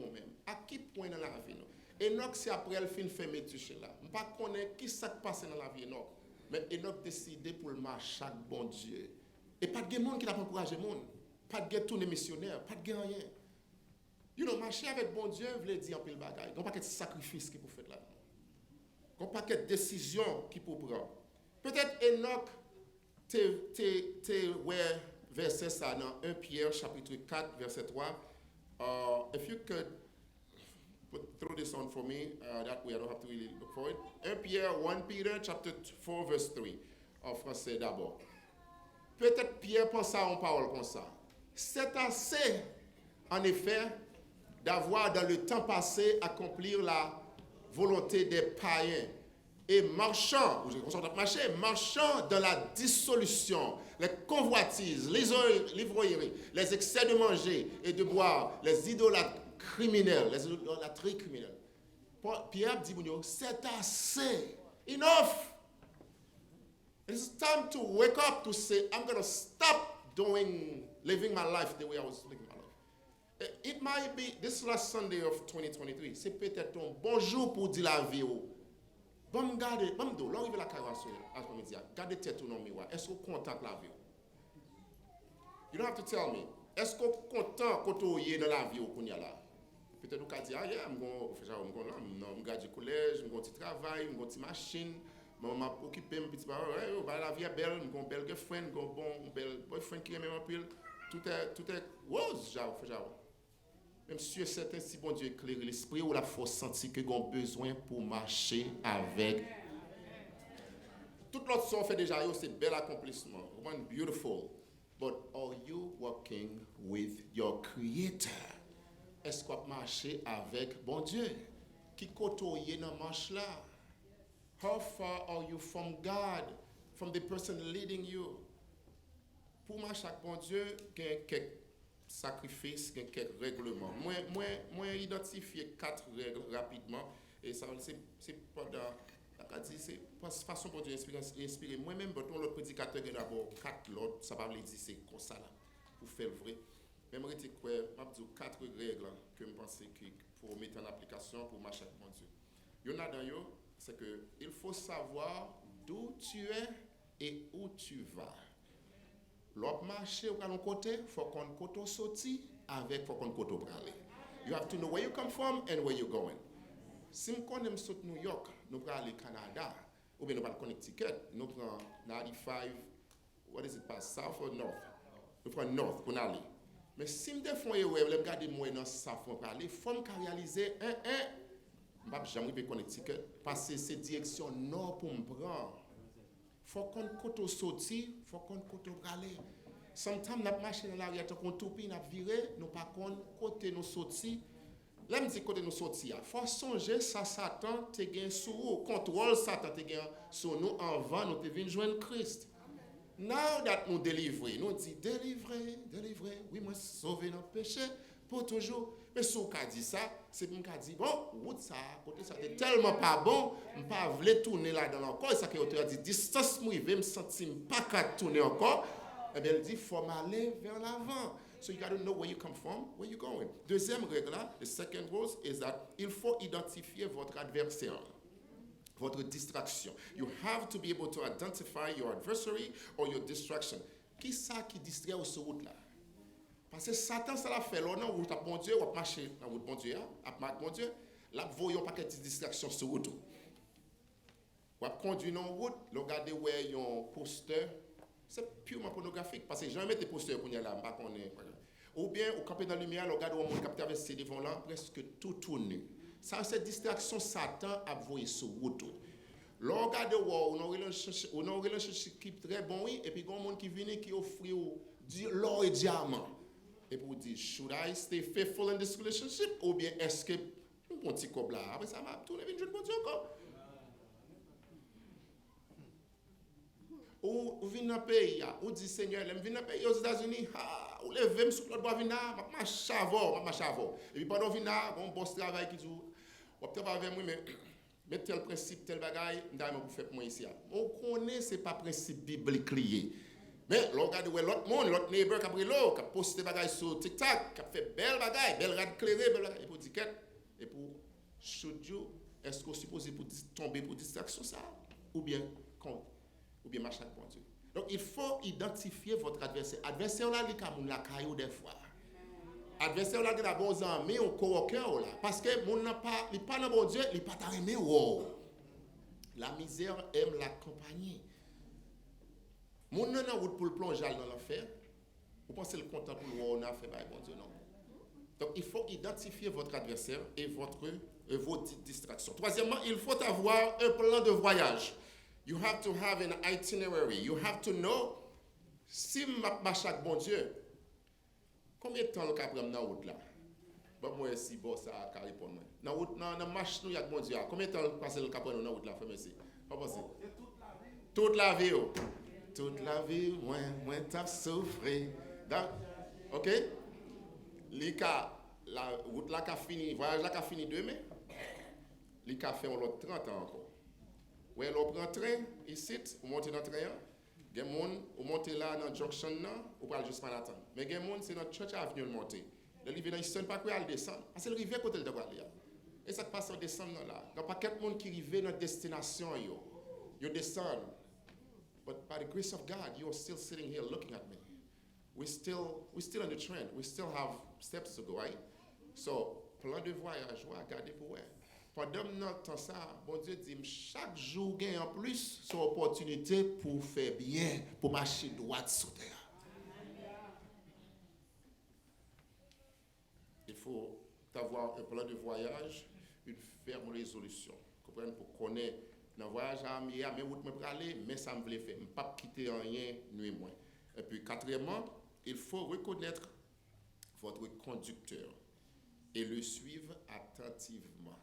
À qui point dans la vie nous? Enoch, c'est après le fin fait Métusélah. Je ne sais pas qui s'est passé dans la vie Enoch. Mais Enoch décidé pour le marcher avec bon Dieu. Et pas de monde qui n'a pas encouragé le monde. Pas de tourner missionnaire. Pas de rien. You know, marcher avec bon Dieu veut dire un peu le bagage. Il n'y a pas de sacrifice qui peut faire là. Il n'y a pas de décision qui peut prendre. Peut-être Enoch, ouais, verset ça dans 1 Pierre chapitre 4, verset 3. If you could throw this on for me, that way I don't have to really look for it. 1 Peter chapter 4 verse 3, en français d'abord. Peut-être Pierre pense à une parole comme ça. C'est assez, en effet, d'avoir dans le temps passé accomplir la volonté des païens et marchant dans la dissolution, les convoitises, les ivrogneries, les excès de manger et de boire, les idolâtries criminelles, Pierre dit, c'est assez, enough. It's time to wake up to say, I'm going to stop living my life the way I was living my life. It might be this last Sunday of 2023, c'est peut-être un bon jour pour dire la vie. Bon, regardez, l'arrivée la carrière après-midi, gardez tête dans le miroir. Est-ce que vous êtes content de la vie? You don't have to tell me. Est-ce que vous êtes content quand vous êtes dans la vie ou qu'on y a là? Peut-être vous allez dire, ah, yeah, je vais du collège, je vais petit travail, je vais une machine, je vais m'occuper de petit peu, la vie est belle, je vais un bel girlfriend, je vais un bel boyfriend qui aime un peu. Tout est rose, même si certain si bon Dieu éclaire l'esprit ou la force sentir que vous avez besoin pour marcher avec. Tout l'autre son fait déjà, c'est bel accomplissement. One beautiful. But are you working with your Creator? Est-ce que vous marchez avec bon Dieu? Qui côtoie dans marche là? How far are you from God? From the person leading you? Pour marcher avec bon Dieu, il y a quelques sacrifices, quelques règlements. Moi, identifier 4 règles rapidement. Et ça, c'est pendant C'est façon pour Dieu inspirer. Moi-même, l'autre prédicateur, il y a d'abord 4 l'autre, ça va me dire c'est comme ça là, pour faire le vrai. Mais moi, je dis 4 règles que je pense que pour mettre en application pour marcher avec mon Dieu. Il y en a dans eux, c'est qu'il faut savoir d'où tu es et où tu vas. L'autre marché ou l'autre côté, il faut qu'on côté sorti avec faut qu'on côté aller. You have to know where you come from and where you're going. Si nous connaissons New York, nous prenons aller Canada, ou bien nous prenons Connecticut, nous prenons 95, what is it, pass south or north? Nous prenons north pour aller. Mais si nous défendons, nous regardons moi dans south pour aller, il faut réaliser je ne vais jamais Connecticut, parce que c'est direction nord pour me prendre. Il faut qu'on côté sorti, il faut qu'on côté aller. Sometimes nous marchons dans l'arrière, nous toupie, nous viré, nous pas côté nous sorti. Là, je dis côté nous sorti. Il faut songer ça, Satan, te gagne sur nous. Contrôle Satan, te gagne sur nous avant nous te venir joindre Christ. Now that nous délivrés, nous dit délivré, oui, moi sauver nos péchés pour toujours. Mais si on dit ça, c'est pour qu'on dit bon, route ça, côté ça, c'est tellement pas bon, je ne pas voulais tourner là dans encore. Ça qui a dit distance, moi, je ne me sentir pas qu'à tourner encore. Eh bien, il dit faut m'aller vers l'avant. So you got to know where you come from, where you're going. Deuxième règle là, the second rule is that il faut identifier votre adversaire, votre distraction. You have to be able to identify your adversary or your distraction. Qui ça qui distrait au sur route là? Parce que Satan ça l'a fait là, non, route à bon Dieu, ou à marcher dans route bon Dieu, à marcher bon Dieu, là voyons pas quelle distraction sur route. Ou à conduire dans route, regardez où est un poster. C'est purement pornographique parce que j'ai jamais été posteur pour y aller là, pas qu'on est. Ou bien, au camper dans la lumière, regarde où on capte avec ses devants là, presque tout tourné. Ça, c'est distraction Satan a voyé sur route. Là, regarde où on a une relationship qui est très bon, et puis il y a un monde qui vient qui offre l'or et diamant. Et pour dire, should I stay faithful in this relationship? Ou bien, est-ce que, un petit couple là, après ça va tourner une jeune bon Dieu encore? Ou vient dans le pays, ou dit Seigneur, je viens dans le pays aux États-Unis, ou levez-moi sur l'autre bois, je marche avant. Et puis pendant que je viens, on bosse travail qui dit, on peut pas avec moi, mais tel principe, tel bagaille, je vais vous faire pour moi ici. On connaît, ce n'est pas principe biblique lié. Mais regardez l'autre monde, l'autre neighbor qui a pris l'eau, qui a posté des bagailles sur TikTok, qui a fait belle bagaille, belle rade éclairée, belle bagaille, et pour dire, et pour shoot you, est-ce qu'on est supposé pour tomber pour distraction ça? Ou bien contre? Ou bien marcher avec bon Dieu. Donc, il faut identifier votre adversaire. Adversaire, là, il y a la caillou des fois. Adversaire, là, il y a des amis, on coworker, là. Parce que il n'est pas dans bon Dieu, il n'est pas dans aimé. La misère aime la compagnie. Mon n'a pas route pour le plonger dans l'enfer. Vous pensez le content pour le voir, on a fait bon Dieu, non. Donc, il faut identifier votre adversaire et vos distractions. Troisièmement, il faut avoir un plan de voyage. You have to have an itinerary. You have to know, si je marche avec bon Dieu, combien de temps le cap prend dans la route là? Bon, moi, si bon, ça a répondre. Dans la route, dans la marche, nous, avec bon Dieu, combien de temps passe le cap dans la route là? Fais merci. Pas penser. Toute la vie. Toute la vie, moi, t'as souffert. OK? La route là qui fini, le voyage là qui fini demain, il a fait l'autre 30 ans encore. Ouais, on prend train, ici, on monte dans le train, il y a des gens qui montent là dans la junction, on parle juste Manhattan. Mais il y a des gens c'est dans Church Avenue monter. Le rivière dans Easton Park, il descend. C'est le rivière côté de aller. Et ça passe en descendant là. Il n'y a pas quelqu'un qui arrive dans la destination. You descend. But by the grace of God, you are still sitting here looking at me. We're still on the trend. We still have steps to go, right? So, plan de voyage, regardez pour vous. Pendant notre temps, ça, bon Dieu dit, chaque jour, gagne en plus, son opportunité pour faire bien, pour marcher droit sur terre. Il faut avoir un plan de voyage, une ferme résolution. Vous comprenez, pour connaître dans le voyage, mais où je peux aller, mais ça me voulait faire. Je ne peux pas quitter rien, nuit moins. Et puis, quatrièmement, il faut reconnaître votre conducteur et le suivre attentivement.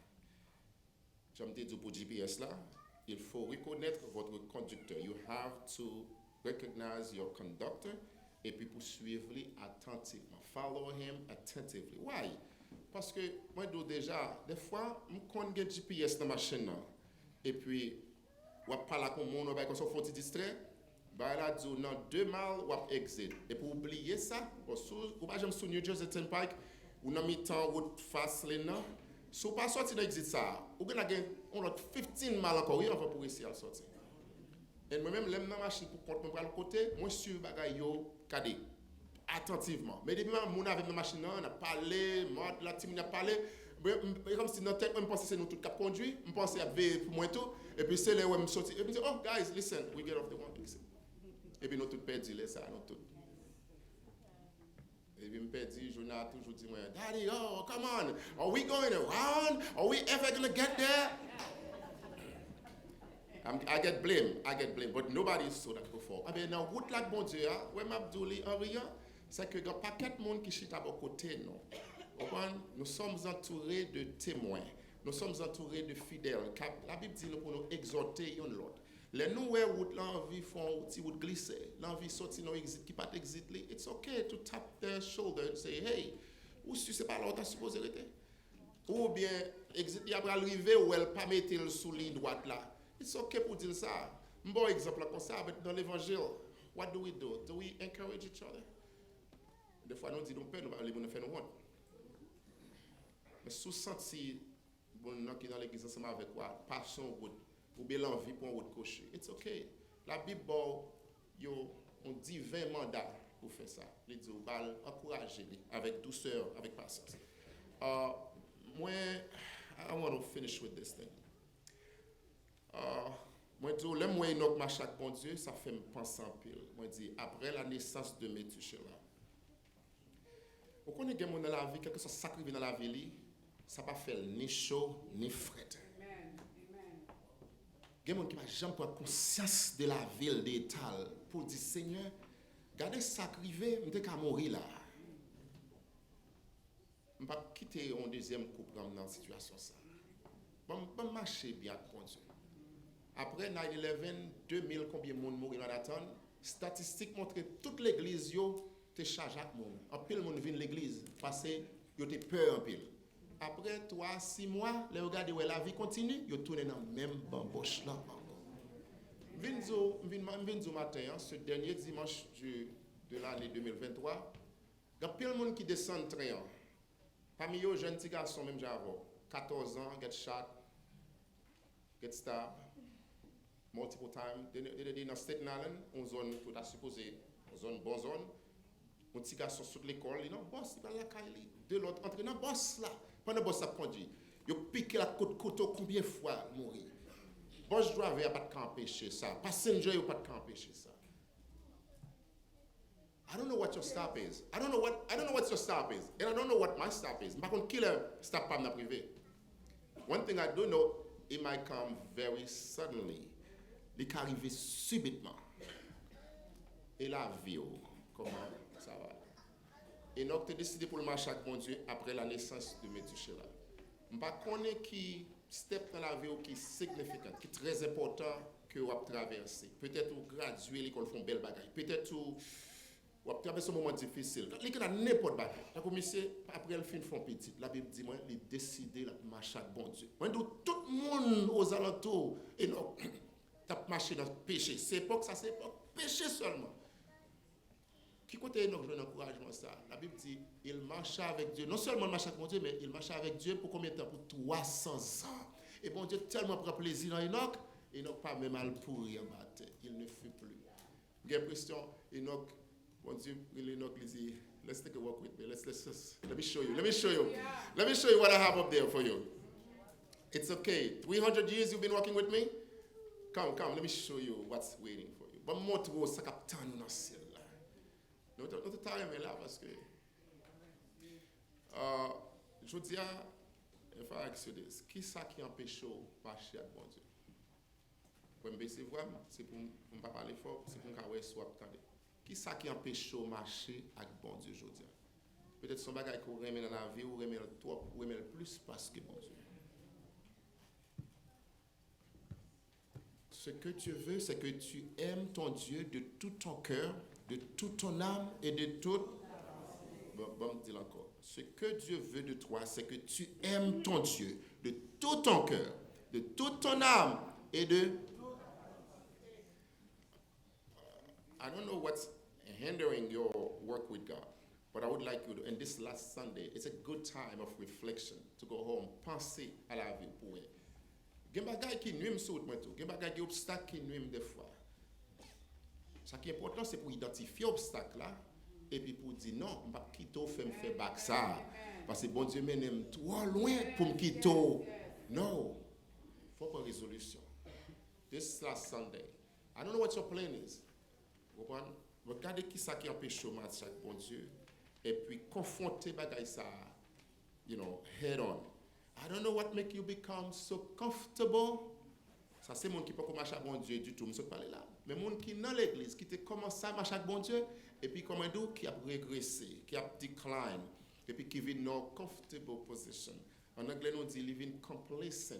J'aime dire pour GPS là, il faut reconnaître votre conducteur. You have to recognize your conductor et puis poursuivre-le attentivement. Follow him attentively. Why? Parce que moi déjà, des fois, je connais GPS dans ma machine et puis ou parler comme monde, ou comme ça, faut te distraire. Bah là, dit, non, 2 miles, ou exit. Et pour oublier ça, ou pas, j'aime sur New Jersey Turnpike, ou dans mi-temps, route fast lane, si vous pas sorti dans l'exit ça, vous avez on a 15 miles encore, oui, on va pour réussir à sortir. Et moi-même, j'aime dans la machine pour compte, moi, le côté, moi, je suis bagay yo, cadé, attentivement. Mais depuis, mon avec la machine, on a parlé, moi, la team a parlé, comme si dans tête, je pensais que c'est nous tous qui conduit, je pensais à veiller pour moi tout, et puis c'est là où je me sorti, et puis je dis, oh, guys, listen, we get off the one, listen. Et puis nous tous perdus, là, ça, nous tous. Et puis, je me perdu, je n'ai toujours dit, Daddy, oh, come on, are we going around? Are we ever going to get there? I get blamed, but nobody saw that before. Ah ben, dans route là, bon Dieu, ouais, m'abdouli, en rien, c'est que il y a pas quatre monde qui chita à côté, non. Nous sommes entourés de témoins, nous sommes entourés de fidèles. La Bible dit pour nous exhorter l'un l'autre. Les nouvelles routes, l'envie font petit route glisser, l'envie sortir dans exit qui pas exit, it's okay to tap their shoulder and say, hey, ou si c'est pas là où t'as supposé être. Ou bien, exit, il y a arrivé ou elle pas mettre le sous ligne droite là. It's okay pour dire ça. Un bon exemple comme ça, dans l'évangile, what do? Do we encourage each other? Des fois, nous disons, nous allons nous faire nous honte. Mais sous senti, bon, nous qui dans l'église ensemble avec quoi, passion, ou bien l'envie pour un autre cocher. It's okay. La Bible, on dit 20 mandats pour faire ça. Les dit, on va encourager avec douceur, avec patience. Moi, I want to finish with this thing. Moi, dis, le moi Enoch m'a chaque bon Dieu, ça fait me penser en pile. Moi, dis, après la naissance de Métuchéla, vous connaissez que dans la vie, quelque chose sacrifié dans la vie, ça pas fait ni chaud, ni fret. Il y a des gens qui n'ont jamais pris conscience de la ville d'Étal pour dire, Seigneur, gardez sacrifié, je vais mourir là. Je ne vais pas quitter un deuxième couple dans cette situation. Je vais marcher bien pour Dieu. Après 9/11, 2000, combien de monde mourit dans l'attente? Statistiques montrent que toute l'église est chargée avec monde. En pile, le monde vient de l'église parce que ils ont peur en pile. Après 3-6 mois, les regarder où la vie continue, ils tournent dans le même bamboche là encore. Vinzo matin, ce dernier dimanche de l'année 2023, il y a plein de monde qui descend de train. Parmi eux, jeunes petits garçons, même j'avais 14 ans, get shot, get stabbed, multiple times. Ils dans Staten Island, une zone que tu as supposé, une zone bonne zone. Un petit garçon sur l'école, il dit non, boss, il va la caille. De l'autre, entre dans boss là. Pendant que boss a conduit, il a piqué la côte couteau combien de fois mourir. Boss driver n'a pas de camper chez ça. Passenger n'a pas de camper chez ça. I don't know what your stop is. I don't know what your stop is. And I don't know what my stop is. Par contre, killer stop pas dans privé. One thing I do know, it might come very suddenly. Il peut arriver subitement. Et la vie, comment ça va? Et donc, tu as décidé pour le marcher avec mon Dieu après la naissance de Métuchéla. Je ne sais pas qui step dans la vie qui est significant, qui est très important que vous avez traversé. Peut-être vous graduez l'école, font belle bagaille. Peut-être vous avez traversé un moment difficile. Il y a n'importe quoi. La commission, après le fin font petit. La Bible dit, moi, il a décidé de marcher avec bon Dieu. Moi, tout le monde aux alentours, et non, tu as marché dans le péché. C'est époque, ça c'est époque. Péché seulement. Qui côté Enoch je encouragement ça? La Bible dit, il marcha avec Dieu. Non seulement il marcha avec mon Dieu, mais il marcha avec Dieu pour combien de temps? Pour 300 ans. Et bon Dieu tellement prend plaisir dans Enoch, Enoch pas même mal pourri en bas. Il ne fut plus. J'ai l'impression, Enoch, mon Dieu, Enoch lui dit, let's take a walk with me. Let me show you. Let me show you. Let me show you what I have up there for you. It's okay. 300 years you've been walking with me? Come, let me show you what's waiting for you. But more to go, ça capte dans le ciel. Notre temps est là parce que je dis à qui ça qui empêche de marcher avec bon Dieu? Pour me baisser voix, c'est pour ne pas parler fort, c'est pour me dire soit attendez. Qui ça qui empêche de marcher avec bon Dieu aujourd'hui? Peut-être son bagage qu'on remet dans la vie ou remet le trop ou remet le plus parce que bon Dieu. Ce que tu veux, c'est que tu aimes ton Dieu de tout ton cœur, de toute ton âme et de toute... Bon, dis encore. Ce que Dieu veut de toi, c'est que tu aimes ton Dieu de tout ton cœur, de toute ton âme et de... I don't know what's hindering your work with God, but I would like you to, and this last Sunday, it's a good time of reflection to go home, penser à la vie pour eux. Gen bagay qui nuit sur moi tout, gen bagay qui obstacle qui nuit des fois. Ce qui est important c'est pour identifier obstacle là et puis pour dire non, on va pas quitter faire back ça parce que bon Dieu m'aime trop loin pour me quitter. No. Faut prendre résolution. This last Sunday. I don't know what your plan is. Regardez qui ça qui empêche au match chaque bon Dieu et puis confronter bagay ça, head on. I don't know what make you become so comfortable. Ça c'est monde qui peut marcher avec bon Dieu du tout, me parler là. Mais monde qui dans l'église qui te commence à marcher avec bon Dieu et puis comme un d'eux qui a régressé, qui a decline et puis qui vit dans comfortable position. En anglais nous dit living complacent.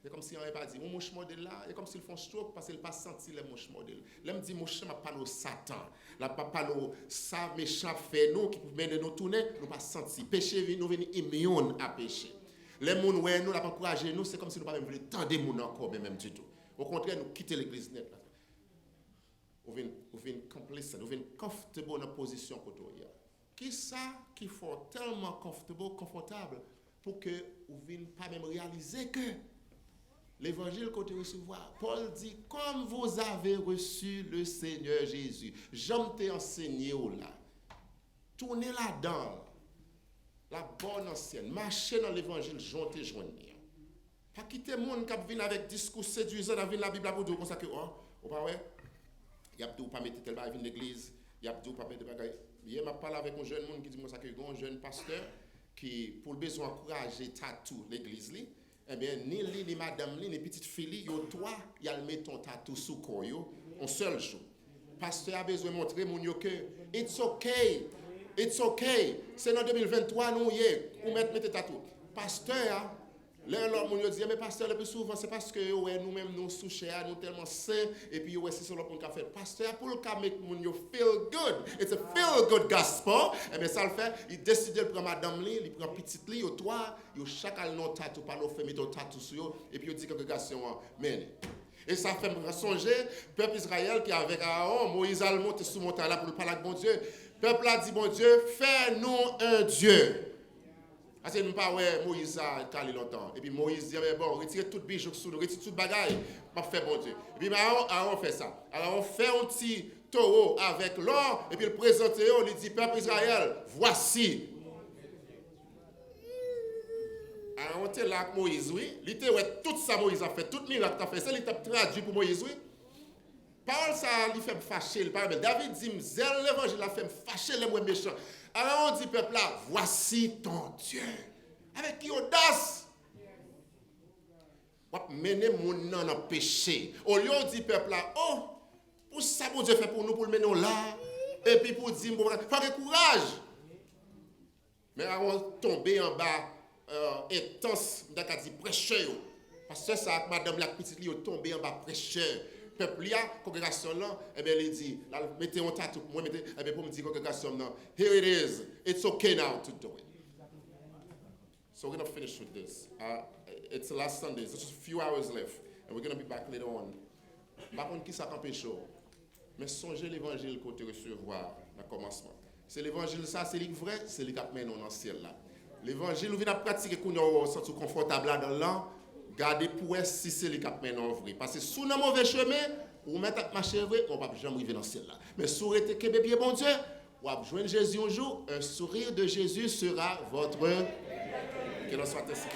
C'est comme si on n'avait pas dit, mon mouche modèle là, c'est comme s'ils font stroke parce qu'ils n'ont pas senti les mouches modèle. Là, me dit, mouche m'a pas nos Satan, là, pas nos ça méchant fait nous qui peut mener nous tourner, nous pas senti. Péché, nous venons immunes à pécher. Les gens ouais nous, la pas encourager nous, c'est comme si nous pas même voulu tendre des gens encore, même du tout. Au contraire, nous quitter l'église net. Nous venons complacent, nous venons comfortable dans la position pour toi. Qui ça qui faut tellement confortable pour que vous ne venez pas même réaliser que l'évangile que tu recevoir, Paul dit, comme vous avez reçu le Seigneur Jésus, j'aime t'ai enseigné là, tournez là-dedans, la bonne ancienne, marchez dans l'évangile, jointez, joignez. Pas quitter le monde qui vient avec discours séduisant, dans la Bible pour dire comme ça que, oh, pas ouais, il y a pas mettre tel bail dans l'église, il y a pas mettre bagaille. Hier, m'a parlé avec un jeune monde qui dit comme ça que un jeune pasteur qui pour le besoin encourager tatou l'église li. Eh bien, ni lui, ni madame, ni petite fille, yo toi, y a le mettre ton tatou sous corps yo, un seul jour. Pasteur a besoin de montrer mon yo que it's okay. C'est dans 2023 nous ou mettre tatou. Pasteur là mon yo dit mais pasteur le plus souvent c'est parce que ouais nous-mêmes nous souchés nous tellement saints et puis ouais c'est sur le pour faire pasteur pour le cas make mon yo feel good. It's a feel good gospel. Et bien ça le fait, il décide de prendre madame li, il prend petite li au toi, yo chaque non tatou pas nous fait mettre tatou sur yo et puis il dit congrégation men. Et ça fait me songer peuple Israël qui avec Aaron, Moïse a monté sous montagne là pour parler avec bon Dieu. Peuple a dit bon Dieu, fais-nous un Dieu. Parce que nous pas ouais Moïse a calé longtemps et puis Moïse dit mais bon retirez tout bijou sous nous retirez tout bagaille pas faire bon Dieu. Et puis Aaron fait ça. Alors on fait un petit taureau avec l'or et puis le présenter on lui dit peuple Israël voici. Aaron était là avec Moïse oui, il était ouais tout ça Moïse a fait tout miracle a fait ça il t'a traduit pour Moïse oui. Parole ça lui fait fâcher le David dit zèle l'évangile a fait fâcher les moins méchants. Alors on dit peuple là, voici ton Dieu. Avec qui audace. On va mener mon nom dans le péché. Au lieu de dire peuple là, oh, pour ça bon Dieu fait pour nous, pour le mener là. Et puis pour dire, faire courage. Mais avant de tomber en bas, intense, on a dit prêcheur. Parce que ça, madame la petite, il est tombé en bas prêcheur. Peuple là, congrégation là, eh bien il dit, mettez un tatou, moi mettez, eh bien pour me dire congrégation là, here it is, it's okay now to do it. So we're gonna finish with this. It's the last Sunday, there's just a few hours left, and we're gonna be back later on. Par contre, qui ça t'empêche? Mais songez l'évangile que tu recevoir dans le commencement. C'est l'évangile ça, c'est le vrai, c'est le qui mène dans le ciel là. L'évangile, vous venez à pratiquer qu'on est senti confortable là dans l'an. Gardez pour si c'est le cap maintenant vrai parce que sous un mauvais chemin ou mettre à marcher vrai on va jamais arriver dans ciel là mais si vous êtes que bien bon Dieu ou à joindre Jésus un jour un sourire de Jésus sera votre que l'on soit ainsi.